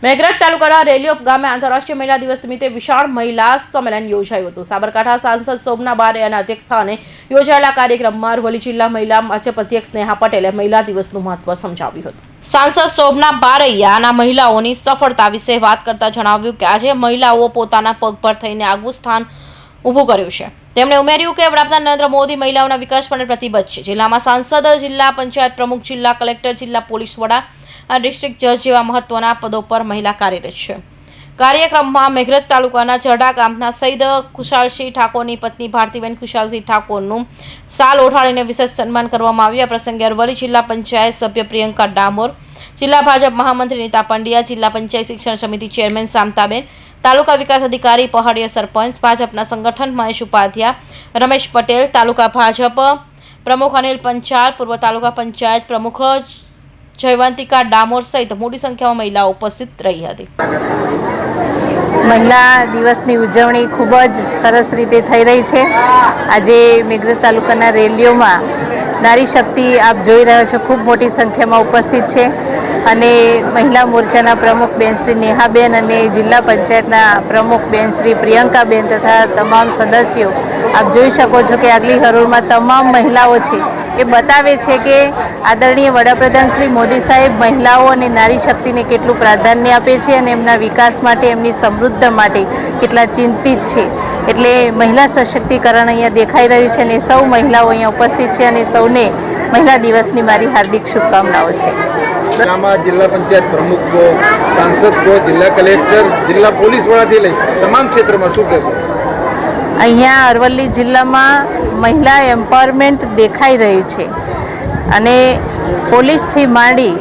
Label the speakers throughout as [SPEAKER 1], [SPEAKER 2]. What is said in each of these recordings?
[SPEAKER 1] મેઘરજ તાલુકાના રેલિયોપ ગામે આંતરરાષ્ટ્રીય મહિલા દિવસ નિમિત્તે વિશાળ મહિલા સંમેલન યોજાયું હતું। સાબરકાંઠા સાંસદ શોભના બારૈયાના અધ્યક્ષસ્થાને યોજાયેલા કાર્યક્રમમાં અરવલ્લી જિલ્લા મહિલા ભાજપ અધ્યક્ષ સ્નેહા પટેલે મહિલા દિવસનું મહત્વ સમજાવ્યું હતું। સાંસદ શોભના બારૈયાના મહિલાઓની સફળતા વિશે વાત કરતા જણાવ્યું કે આજે મહિલાઓ પોતાના પગ પર થઈને આગવું સ્થાન ઊભું કર્યું છે। તેમણે ઉમેર્યું કે વડાપ્રધાન નરેન્દ્ર મોદી મહિલાઓના વિકાસ માટે પ્રતિબદ્ધ છે। જિલ્લામાં સાંસદ, જિલ્લા પંચાયત પ્રમુખ, જિલ્લા કલેક્ટર, જિલ્લા પોલીસ વડા, ડિસ્ટ્રિક્ટ જજ જેવા મહત્વના પદો પર મહિલા કાર્યરત છે। કાર્યક્રમમાં મેઘરજ તાલુકાના ચરડા ગામના સૈદ ખુશાલસિંહ ઠાકોરની પત્ની ભારતીબેન ખુશાલસિંહ ઠાકોરનું સાલ ઓઢાડીને વિશેષ સન્માન કરવામાં આવ્યું। આ પ્રસંગે અરવલ્લી જિલ્લા પંચાયત સભ્ય પ્રિયંકા ડામોર, જિલ્લા ભાજપ મહામંત્રી નીતા પંડ્યા, જિલ્લા પંચાયત શિક્ષણ સમિતિ ચેરમેન શામતાબેન, તાલુકા વિકાસ અધિકારી પહાડીય સરપંચ, ભાજપના સંગઠન મહેશ ઉપાધ્યાય, રમેશ પટેલ, તાલુકા ભાજપ પ્રમુખ અનિલ પંચાલ, પૂર્વ તાલુકા પંચાયત પ્રમુખ જયવંતિકા ડામોર સહિત મોટી સંખ્યામાં મહિલાઓ ઉપસ્થિત રહી હતી।
[SPEAKER 2] મહિલા દિવસની ઉજવણી ખૂબ જ સરસ રીતે થઈ રહી છે। આજે મેઘરજ તાલુકાના રેલીઓમાં નારી શક્તિ આપ જોઈ રહ્યા છો ખૂબ મોટી સંખ્યામાં ઉપસ્થિત છે અને મહિલા મોરચાના પ્રમુખ બેન શ્રી નેહાબેન અને જિલ્લા પંચાયતના પ્રમુખ બેન શ્રી પ્રિયંકાબેન તથા તમામ સદસ્યો આપ જોઈ શકો છો કે આગલી હરોળમાં તમામ મહિલાઓ છે। એ બતાવે છે કે આદરણીય વડાપ્રધાન શ્રી મોદી સાહેબ મહિલાઓ અને નારી શક્તિને કેટલું પ્રાધાન્ય આપે છે અને એમના વિકાસ માટે, એમની સમૃદ્ધિ માટે કેટલા ચિંતિત છે। એટલે મહિલા સશક્તિકરણ અહીંયા દેખાઈ રહ્યું છે અને સૌ મહિલાઓ અહીંયા ઉપસ્થિત છે અને સૌને મહિલા દિવસની મારી હાર્દિક શુભકામનાઓ છે।
[SPEAKER 3] જિલ્લા પંચાયત પ્રમુખ કો, સાંસદ કો, જિલ્લા કલેક્ટર, જિલ્લા પોલીસ વડાથી લઈ તમામ ક્ષેત્રમાં શું કહેશો?
[SPEAKER 2] અહીંયા અરવલ્લી જિલ્લામાં મહિલા એમ્પાવરમેન્ટ દેખાઈ રહ્યું છે અને પોલીસથી માંડી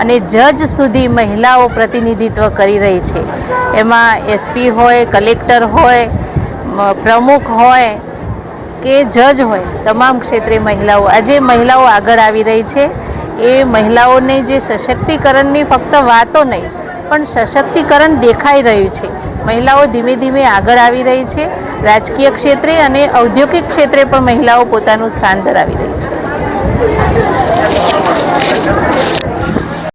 [SPEAKER 2] અને જજ સુધી મહિલાઓ પ્રતિનિધિત્વ કરી રહી છે। એમાં એસપી હોય, કલેક્ટર હોય, પ્રમુખ હોય કે જજ હોય, તમામ ક્ષેત્રે મહિલાઓ આજે મહિલાઓ આગળ આવી રહી છે। એ મહિલાઓને જે સશક્તિકરણની ફક્ત વાતો નહીં પણ સશક્તિકરણ દેખાઈ રહ્યું છે। મહિલાઓ ધીમે ધીમે આગળ આવી રહી છે। રાજકીય ક્ષેત્રે અને ઔદ્યોગિક ક્ષેત્રે પણ મહિલાઓ પોતાનું સ્થાન ધરાવી રહી છે।